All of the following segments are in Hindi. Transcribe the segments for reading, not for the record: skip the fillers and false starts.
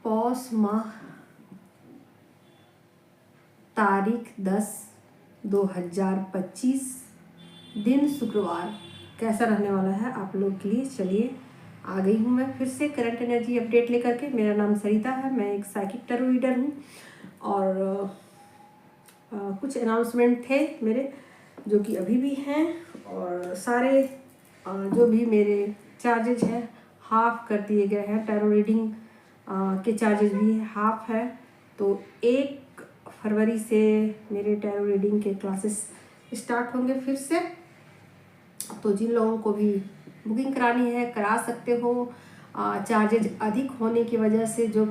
पौष माह, तारीख 10/2025, दिन शुक्रवार कैसा रहने वाला है आप लोग के लिए। चलिए आ गई हूँ मैं फिर से करंट एनर्जी अपडेट लेकर के। मेरा नाम सरिता है, मैं एक साइकिक टैरो रीडर हूँ और कुछ अनाउंसमेंट थे मेरे जो कि अभी भी हैं, और सारे जो भी मेरे चार्जेज हैं हाफ कर दिए गए हैं। टैरो रीडिंग के चार्जेस भी हाफ है। तो 1 फरवरी से मेरे टैरो रीडिंग के क्लासेस स्टार्ट होंगे फिर से। तो जिन लोगों को भी बुकिंग करानी है करा सकते हो। चार्जेज अधिक होने की वजह से जो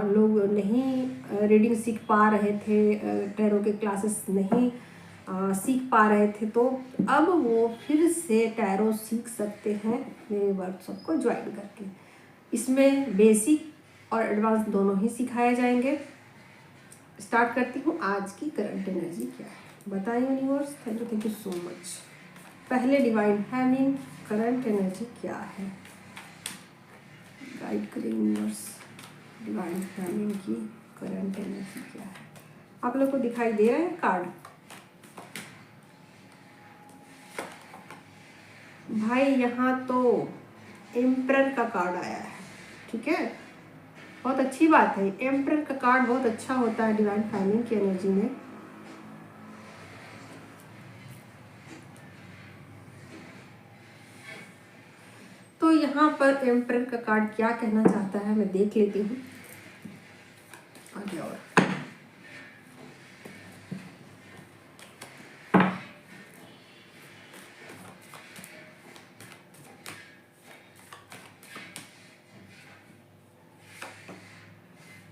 लोग नहीं रीडिंग सीख पा रहे थे, टैरो के क्लासेस नहीं सीख पा रहे थे, तो अब वो फिर से टैरो सीख सकते हैं मेरे वर्कशॉप को ज्वाइन करके। इसमें बेसिक और एडवांस दोनों ही सिखाए जाएंगे। स्टार्ट करती हूँ। आज की करंट एनर्जी क्या है बताएं universe. Thank you so much. पहले डिवाइन फैमिली करंट एनर्जी क्या है, गाइड करें यूनिवर्स। डिवाइन फैमिली की करंट एनर्जी क्या है। आप लोग को दिखाई दे रहा है कार्ड? भाई यहाँ तो एम्परर का कार्ड आया है, ठीक है, बहुत अच्छी बात है। एम्परर का कार्ड बहुत अच्छा होता है डिवाइन फैमिली की एनर्जी में। तो यहाँ पर एम्परर का कार्ड क्या कहना चाहता है मैं देख लेती हूँ आगे। और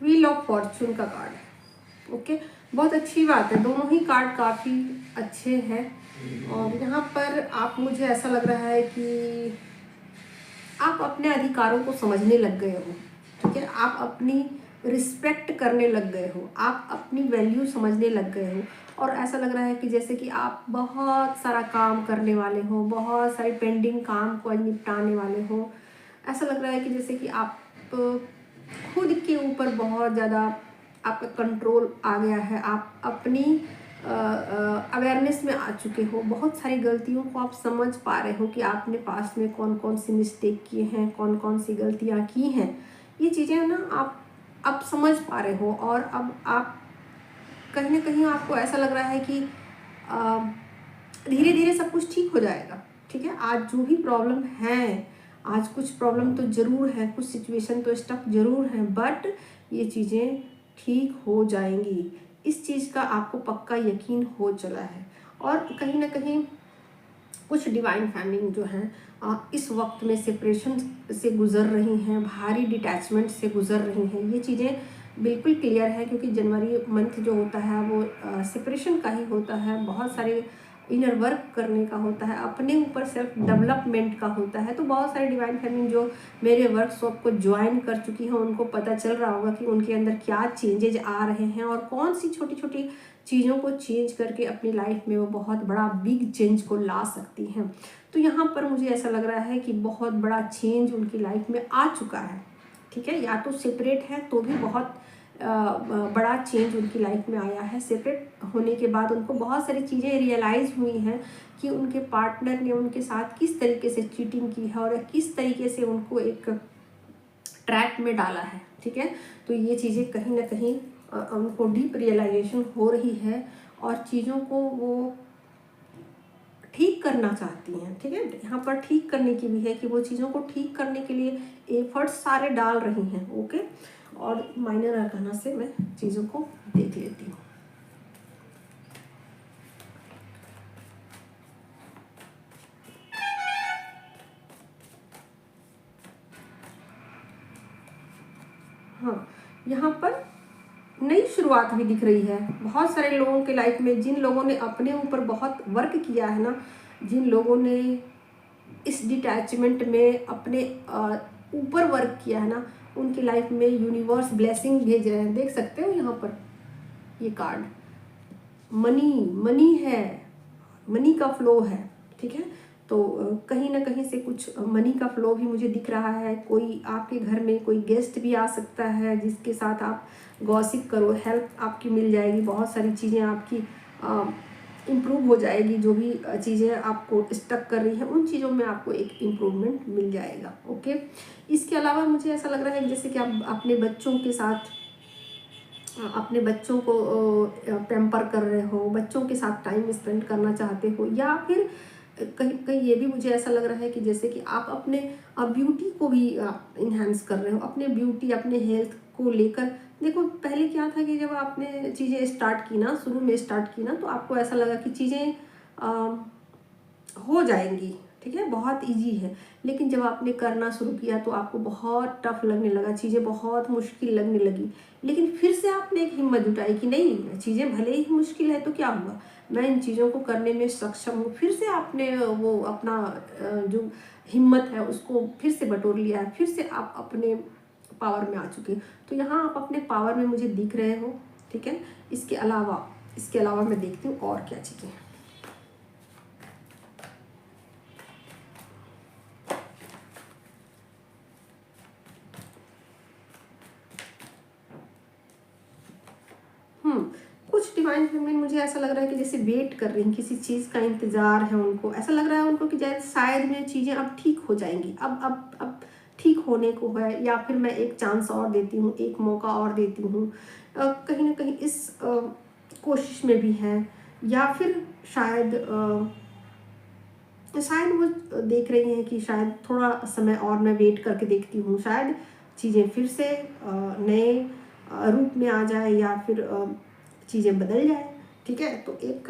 व्हील ऑफ फॉर्चून का कार्ड है। ओके, बहुत अच्छी बात है। दोनों ही कार्ड काफ़ी अच्छे हैं। और यहाँ पर आप, मुझे ऐसा लग रहा है कि आप अपने अधिकारों को समझने लग गए हो, ठीक है। आप अपनी रिस्पेक्ट करने लग गए हो, आप अपनी वैल्यू समझने लग गए हो। और ऐसा लग रहा है कि जैसे कि आप बहुत सारा काम करने वाले हो, बहुत सारे पेंडिंग काम को निपटाने वाले हो। ऐसा लग रहा है कि जैसे कि आप खुद के ऊपर बहुत ज़्यादा आपका कंट्रोल आ गया है। आप अपनी अवेयरनेस में आ चुके हो। बहुत सारी गलतियों को आप समझ पा रहे हो कि आपने पास्ट में कौन कौन सी मिस्टेक किए हैं, कौन कौन सी गलतियाँ की हैं। ये चीज़ें ना आप अब समझ पा रहे हो। और अब आप कहीं ना कहीं आपको ऐसा लग रहा है कि धीरे धीरे सब कुछ ठीक हो जाएगा, ठीक है। आज जो भी प्रॉब्लम है, आज कुछ प्रॉब्लम तो ज़रूर है, कुछ सिचुएशन तो स्टक ज़रूर है, बट ये चीज़ें ठीक हो जाएंगी। इस चीज़ का आपको पक्का यकीन हो चला है। और कहीं ना कहीं कुछ डिवाइन फैमिली जो हैं इस वक्त में सेपरेशन से गुज़र रही हैं, भारी डिटैचमेंट से गुज़र रही हैं। ये चीज़ें बिल्कुल क्लियर है, क्योंकि जनवरी मंथ जो होता है वो सेपरेशन का ही होता है। बहुत सारे इनर वर्क करने का होता है, अपने ऊपर सेल्फ डेवलपमेंट का होता है। तो बहुत सारे डिवाइन फैमिली जो मेरे वर्कशॉप को ज्वाइन कर चुकी हैं उनको पता चल रहा होगा कि उनके अंदर क्या चेंजेज आ रहे हैं और कौन सी छोटी छोटी चीज़ों को चेंज करके अपनी लाइफ में वो बहुत बड़ा बिग चेंज को ला सकती हैं। तो यहाँ पर मुझे ऐसा लग रहा है कि बहुत बड़ा चेंज उनकी लाइफ में आ चुका है, ठीक है। या तो सेपरेट है तो भी बहुत बड़ा चेंज उनकी लाइफ में आया है। सेपरेट होने के बाद उनको बहुत सारी चीज़ें रियलाइज़ हुई हैं कि उनके पार्टनर ने उनके साथ किस तरीके से चीटिंग की है और किस तरीके से उनको एक ट्रैप में डाला है, ठीक है। तो ये चीज़ें कहीं ना कहीं उनको डीप रियलाइजेशन हो रही है और चीज़ों को वो ठीक करना चाहती हैं, ठीक है। यहाँ पर ठीक करने की भी है कि वो चीज़ों को ठीक करने के लिए एफर्ट्स सारे डाल रही हैं। ओके, और माइनर अरकाना से मैं चीज़ों को देख लेती हूँ। हाँ, यहाँ पर नई शुरुआत भी दिख रही है बहुत सारे लोगों के लाइफ में। जिन लोगों ने अपने ऊपर बहुत वर्क किया है ना, जिन लोगों ने इस डिटैचमेंट में अपने ऊपर वर्क किया है ना, उनकी लाइफ में यूनिवर्स ब्लेसिंग भेज रहे हैं। देख सकते हो यहाँ पर ये कार्ड, मनी है, मनी का फ्लो है, ठीक है। तो कहीं ना कहीं से कुछ मनी का फ्लो भी मुझे दिख रहा है। कोई आपके घर में कोई गेस्ट भी आ सकता है जिसके साथ आप गॉसिप करो, हेल्प आपकी मिल जाएगी, बहुत सारी चीज़ें आपकी इम्प्रूव हो जाएगी। जो भी चीज़ें आपको स्टक कर रही हैं उन चीज़ों में आपको एक इम्प्रूवमेंट मिल जाएगा। ओके, इसके अलावा मुझे ऐसा लग रहा है जैसे कि आप अपने बच्चों के साथ, अपने बच्चों को पैम्पर कर रहे हो, बच्चों के साथ टाइम स्पेंड करना चाहते हो, या फिर कहीं कहीं ये भी मुझे ऐसा लग रहा है कि जैसे कि आप अपने ब्यूटी को भी इन्हांस कर रहे हो, अपने ब्यूटी, अपने हेल्थ को लेकर। देखो पहले क्या था कि जब आपने चीज़ें स्टार्ट की ना, शुरू में स्टार्ट की ना, तो आपको ऐसा लगा कि चीज़ें हो जाएंगी, ठीक है, बहुत इजी है। लेकिन जब आपने करना शुरू किया तो आपको बहुत टफ लगने लगा, चीज़ें बहुत मुश्किल लगने लगी। लेकिन फिर से आपने एक हिम्मत जुटाई कि नहीं, चीज़ें भले ही मुश्किल है तो क्या हुआ, मैं इन चीज़ों को करने में सक्षम हूँ। फिर से आपने वो अपना जो हिम्मत है उसको फिर से बटोर लिया है, फिर से आप अपने पावर में आ चुके। तो यहाँ आप अपने पावर में मुझे दिख रहे हो, ठीक है। इसके अलावा मैं देखती हूँ और क्या चीज़ें हैं। कुछ डिवाइन फेमिनिन मुझे ऐसा लग रहा है कि जैसे वेट कर रही हैं, किसी चीज़ का इंतज़ार है उनको। ऐसा लग रहा है उनको कि शायद में चीज़ें अब ठीक हो जाएंगी, अब ठीक होने को है, या फिर मैं एक चांस और देती हूँ, एक मौका और देती हूँ। कहीं ना कहीं इस कोशिश में भी हैं, या फिर शायद वो देख रही हैं कि शायद थोड़ा समय और मैं वेट करके देखती हूँ, शायद चीज़ें फिर से नए रूप में आ जाए, या फिर चीज़ें बदल जाए, ठीक है। तो एक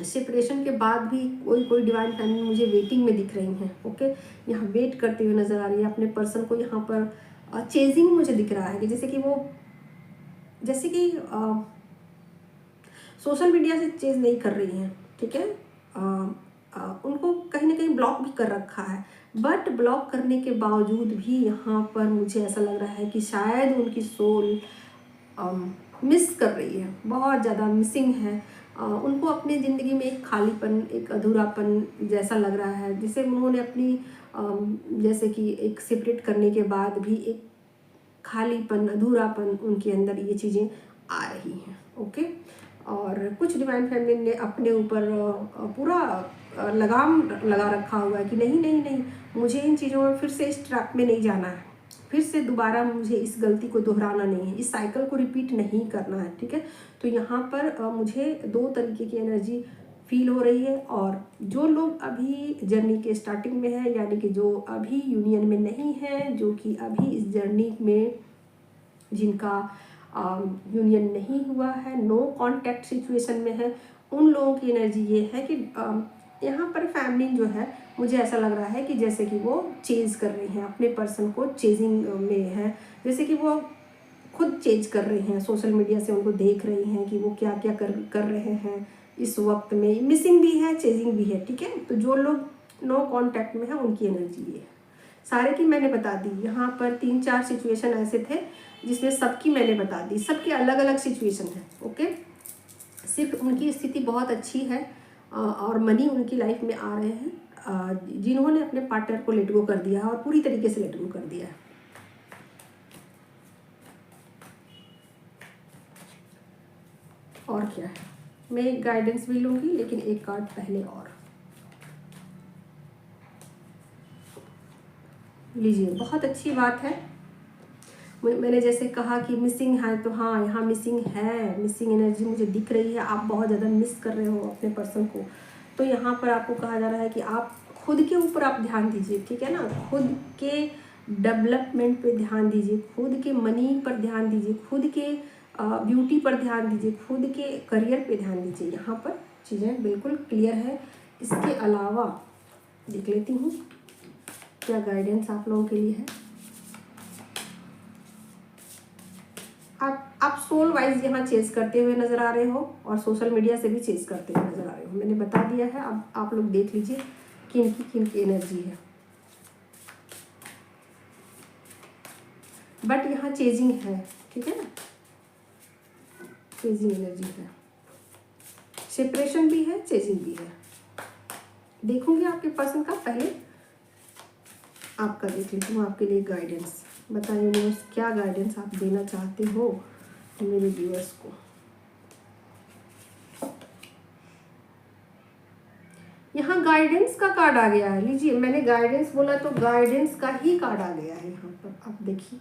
सेपरेशन के बाद भी कोई डिवाइन फैमिली मुझे वेटिंग में दिख रही हैं। ओके, यहाँ वेट करते हुए नज़र आ रही है अपने पर्सन को। यहाँ पर चेजिंग मुझे दिख रहा है कि जैसे कि सोशल मीडिया से चेज नहीं कर रही हैं, ठीक है। उनको कहीं ना कहीं ब्लॉक भी कर रखा है, बट ब्लॉक करने के बावजूद भी यहाँ पर मुझे ऐसा लग रहा है कि शायद उनकी सोल मिस कर रही है, बहुत ज़्यादा मिसिंग है। उनको अपनी ज़िंदगी में एक खालीपन, एक अधूरापन जैसा लग रहा है, जिसे उन्होंने अपनी जैसे कि एक सेपरेट करने के बाद भी एक खालीपन, अधूरापन उनके अंदर ये चीज़ें आ रही हैं। ओके, और कुछ डिवाइन फैमिली ने अपने ऊपर पूरा लगाम लगा रखा हुआ है कि नहीं नहीं नहीं, मुझे इन चीज़ों में फिर से इस ट्रैप में नहीं जाना है, फिर से दोबारा मुझे इस गलती को दोहराना नहीं है, इस साइकिल को रिपीट नहीं करना है, ठीक है। तो यहाँ पर मुझे दो तरीके की एनर्जी फील हो रही है। और जो लोग अभी जर्नी के स्टार्टिंग में है, यानी कि जो अभी यूनियन में नहीं है, जो कि अभी इस जर्नी में जिनका यूनियन नहीं हुआ है, नो कांटेक्ट सिचुएशन में है, उन लोगों की एनर्जी ये है कि यहाँ पर फैमिली जो है, मुझे ऐसा लग रहा है कि जैसे कि वो चेज कर रही हैं अपने पर्सन को, चेजिंग में है, जैसे कि वो खुद चेंज कर रहे हैं, सोशल मीडिया से उनको देख रही हैं कि वो क्या क्या कर रहे हैं इस वक्त में। मिसिंग भी है, चेजिंग भी है, ठीक है। तो जो लोग नो कांटेक्ट में है उनकी एनर्जी ये है। सारे की मैंने बता दी। यहाँ पर 3-4 सिचुएशन ऐसे थे जिसमें सबकी मैंने बता दी, सबकी अलग अलग सिचुएशन है। ओके, सिर्फ उनकी स्थिति बहुत अच्छी है और मनी उनकी लाइफ में आ रहे हैं जिन्होंने अपने पार्टनर को लेट गो कर दिया है, और पूरी तरीके से लेट गो कर दिया है। और क्या है, मैं एक गाइडेंस भी लूँगी, लेकिन एक कार्ड पहले और लीजिए। बहुत अच्छी बात है। मैंने जैसे कहा कि मिसिंग है, तो हाँ, यहाँ मिसिंग है, मिसिंग एनर्जी मुझे दिख रही है। आप बहुत ज़्यादा मिस कर रहे हो अपने पर्सन को। तो यहाँ पर आपको कहा जा रहा है कि आप खुद के ऊपर आप ध्यान दीजिए, ठीक है ना। खुद के डेवलपमेंट पे ध्यान दीजिए, खुद के मनी पर ध्यान दीजिए, खुद के ब्यूटी पर ध्यान दीजिए, खुद के करियर पे ध्यान दीजिए। यहाँ पर चीज़ें बिल्कुल क्लियर है। इसके अलावा देख लेती हूँ क्या गाइडेंस आप लोगों के लिए है। आप सोल वाइज यहाँ चेज करते हुए नज़र आ रहे हो, और सोशल मीडिया से भी चेज करते हुए नज़र आ रहे हो। मैंने बता दिया है, अब आप लोग देख लीजिए किन की एनर्जी है। बट यहाँ चेजिंग है, ठीक है ना, चेजिंग एनर्जी है, सेपरेशन भी है, चेजिंग भी है। देखूंगी आपके पर्सन का, पहले आपका देख लेती हूँ, आपके लिए गाइडेंस। बताइए यूनिवर्स, क्या गाइडेंस आप देना चाहते हो मेरे व्यूअर्स को। यहाँ गाइडेंस का कार्ड आ गया है। लीजिए, मैंने गाइडेंस बोला तो गाइडेंस का ही कार्ड आ गया है यहाँ पर। आप देखिए,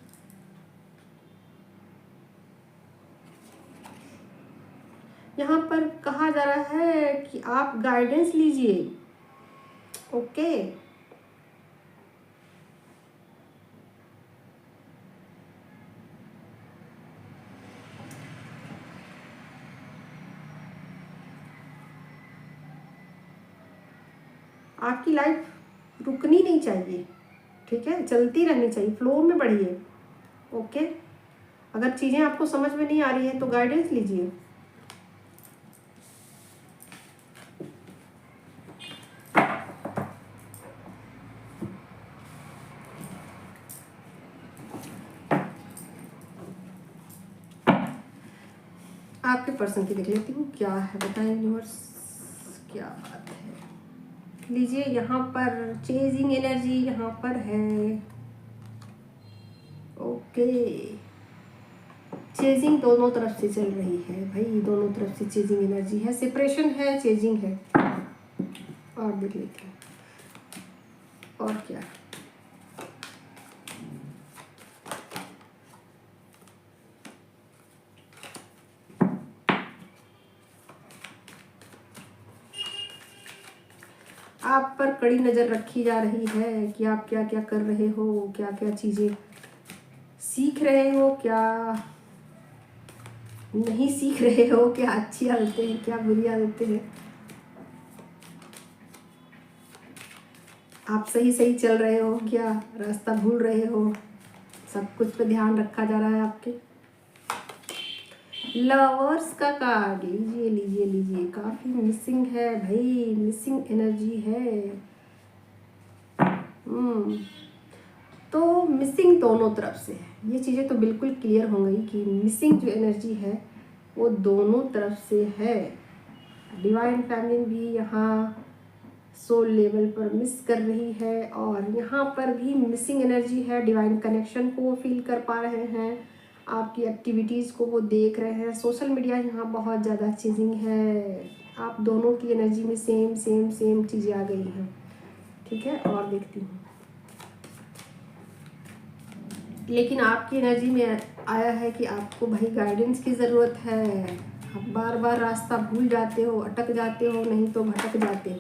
यहाँ पर कहा जा रहा है कि आप गाइडेंस लीजिए। ओके, आपकी लाइफ रुकनी नहीं चाहिए, ठीक है, चलती रहनी चाहिए, फ्लो में बढ़िए। ओके, अगर चीज़ें आपको समझ में नहीं आ रही है तो गाइडेंस लीजिए। आपके पर्सन की देख लेती हूँ क्या है, बताएं यूनिवर्स, क्या बात है। लीजिए, यहाँ पर चेजिंग एनर्जी यहाँ पर है। ओके, चेजिंग दोनों तरफ से चल रही है भाई, दोनों तरफ से चेजिंग एनर्जी है, सेपरेशन है, चेजिंग है। और देख लेते हैं और क्या है। आप पर कड़ी नज़र रखी जा रही है कि आप क्या क्या कर रहे हो, क्या क्या चीज़ें सीख रहे हो, क्या नहीं सीख रहे हो, क्या अच्छी आदतें हैं, क्या बुरी आदतें हैं। आप सही सही चल रहे हो, क्या रास्ता भूल रहे हो, सब कुछ पे ध्यान रखा जा रहा है आपके। लवर्स का कार्ड लीजिए लीजिए लीजिए, काफ़ी मिसिंग है भाई, मिसिंग एनर्जी है। तो मिसिंग दोनों तरफ से है, ये चीज़ें तो बिल्कुल क्लियर हो गई कि मिसिंग जो एनर्जी है वो दोनों तरफ से है। डिवाइन फैमिली भी यहाँ सोल लेवल पर मिस कर रही है और यहाँ पर भी मिसिंग एनर्जी है। डिवाइन कनेक्शन को वो फील कर पा रहे हैं, आपकी एक्टिविटीज़ को वो देख रहे हैं। सोशल मीडिया यहाँ बहुत ज़्यादा चीजिंग है, आप दोनों की एनर्जी में सेम सेम सेम चीज़ें आ गई हैं, ठीक है। और देखती हूँ, लेकिन आपकी एनर्जी में आया है कि आपको भाई गाइडेंस की ज़रूरत है। आप बार बार रास्ता भूल जाते हो, अटक जाते हो, नहीं तो भटक जाते हो।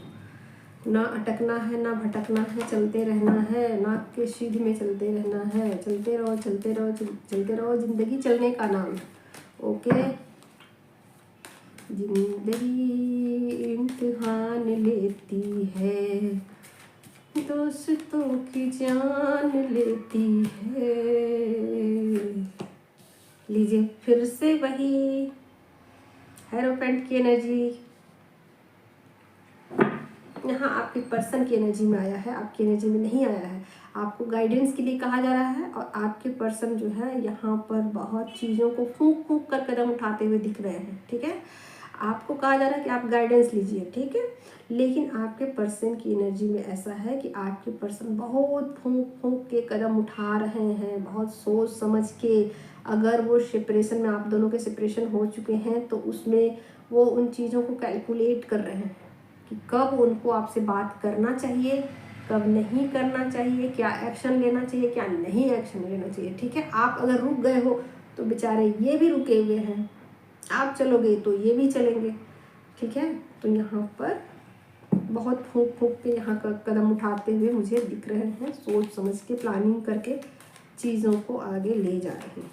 ना अटकना है ना भटकना है, चलते रहना है, नाक के सीध में चलते रहना है। चलते रहो चलते रहो चलते रहो, जिंदगी चलने का नाम है। ओके, जिंदगी इम्तिहान लेती है, दोस्तों की जान लेती है। लीजिए, फिर से वही हेरोपेंट की एनर्जी यहाँ आपके पर्सन की एनर्जी में आया है, आपकी एनर्जी में नहीं आया है। आपको गाइडेंस के लिए कहा जा रहा है और आपके पर्सन जो है यहाँ पर बहुत चीज़ों को फूंक फूंक कर कदम उठाते हुए दिख रहे हैं, ठीक है। आपको कहा जा रहा है कि आप गाइडेंस लीजिए, ठीक है। लेकिन आपके पर्सन की एनर्जी में ऐसा है कि आपके पर्सन बहुत फूंक फूंक के कदम उठा रहे हैं, बहुत सोच समझ के। अगर वो सेपरेशन में, आप दोनों के सेपरेशन हो चुके हैं, तो उसमें वो उन चीज़ों को कैलकुलेट कर रहे हैं कि कब उनको आपसे बात करना चाहिए, कब नहीं करना चाहिए, क्या एक्शन लेना चाहिए, क्या नहीं एक्शन लेना चाहिए, ठीक है। आप अगर रुक गए हो तो बेचारे ये भी रुके हुए हैं, आप चलोगे तो ये भी चलेंगे, ठीक है। तो यहाँ पर बहुत फूंक फूंक के यहाँ का कदम उठाते हुए मुझे दिख रहे हैं, सोच समझ के प्लानिंग करके चीज़ों को आगे ले जा रहे हैं।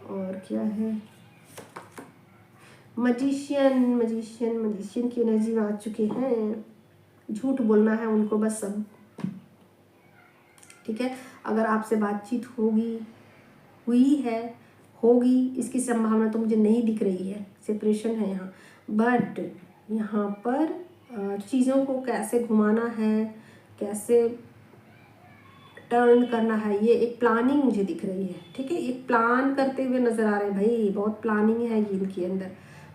और क्या है, मजिशियन मजिशियन मजिशियन की एनर्जी में आ चुके हैं। झूठ बोलना है उनको बस सब, ठीक है। अगर आपसे बातचीत होगी, हुई है, होगी, इसकी संभावना तो मुझे नहीं दिख रही है, सेपरेशन है यहाँ। बट यहाँ पर चीज़ों को कैसे घुमाना है, कैसे टर्न करना है, ये एक प्लानिंग मुझे दिख रही है, ठीक है। एक प्लान करते हुए नज़र आ रहे हैं भाई, बहुत प्लानिंग है इनके अंदर।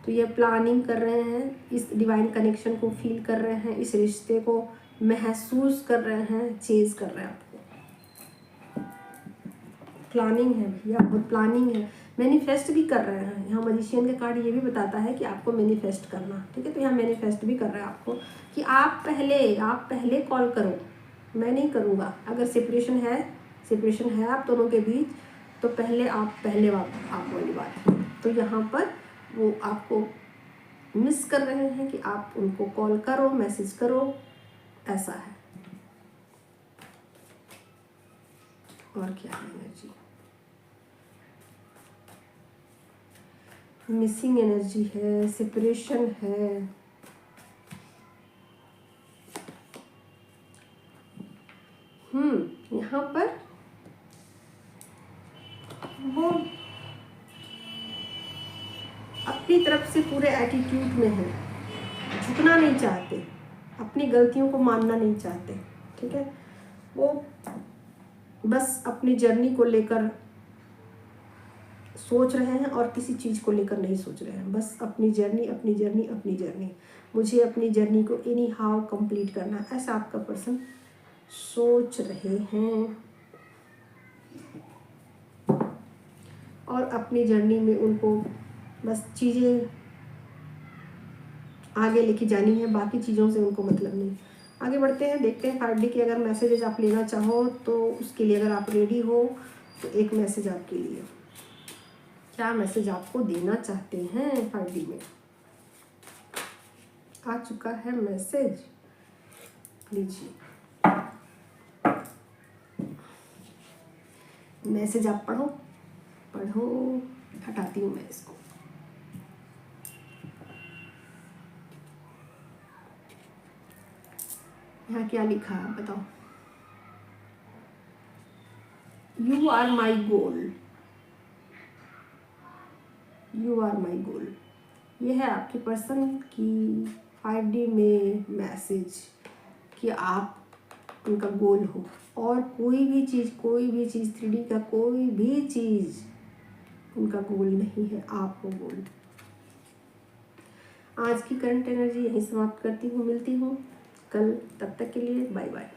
तो ये प्लानिंग कर रहे हैं, इस डिवाइन कनेक्शन को फील कर रहे हैं, इस रिश्ते को महसूस कर रहे हैं, चेज कर रहे हैं आपको। प्लानिंग है भैया, बहुत प्लानिंग है। मैनिफेस्ट भी कर रहे हैं। यहाँ मैजिशियन का कार्ड ये भी बताता है कि आपको मैनिफेस्ट करना, ठीक है। तो यहाँ मैनिफेस्ट भी कर रहे हैं आपको कि आप पहले कॉल करो, मैं नहीं करूँगा। अगर सेपरेशन है आप दोनों के बीच, तो पहले आप वाली बात है। तो यहाँ पर वो आपको मिस कर रहे हैं कि आप उनको कॉल करो, मैसेज करो, ऐसा है। और क्या है एनर्जी? मिसिंग एनर्जी है, सेपरेशन है, यहाँ पर वो अपनी तरफ से पूरे एटीट्यूड में है, झुकना नहीं चाहते, अपनी गलतियों को मानना नहीं चाहते, ठीक है। वो बस अपनी जर्नी को लेकर सोच रहे हैं और किसी चीज़ को लेकर नहीं सोच रहे हैं। बस अपनी जर्नी, मुझे अपनी जर्नी को एनी हाउ कंप्लीट करना, ऐसा आपका पर्सन सोच रहे हैं। और अपनी जर्नी में उनको बस चीज़ें आगे लेके जानी है, बाकी चीज़ों से उनको मतलब नहीं। आगे बढ़ते हैं, देखते हैं 5D के अगर मैसेजेस आप लेना चाहो तो उसके लिए अगर आप रेडी हो तो एक मैसेज आपके लिए, क्या मैसेज आपको देना चाहते हैं 5D में। आ चुका है मैसेज, लीजिए मैसेज आप पढ़ो, हटाती हूँ मैं इसको। यहाँ क्या लिखा है बताओ। You are my goal, you are my goal, ये है आपके पर्सन की 5D में मैसेज कि आप उनका गोल हो। और कोई भी चीज़ 3D का कोई भी चीज़ उनका गोल नहीं है, आप हो गोल। आज की करंट एनर्जी यहीं समाप्त करती हूँ, मिलती हूँ कल, तब तक के लिए बाय बाय।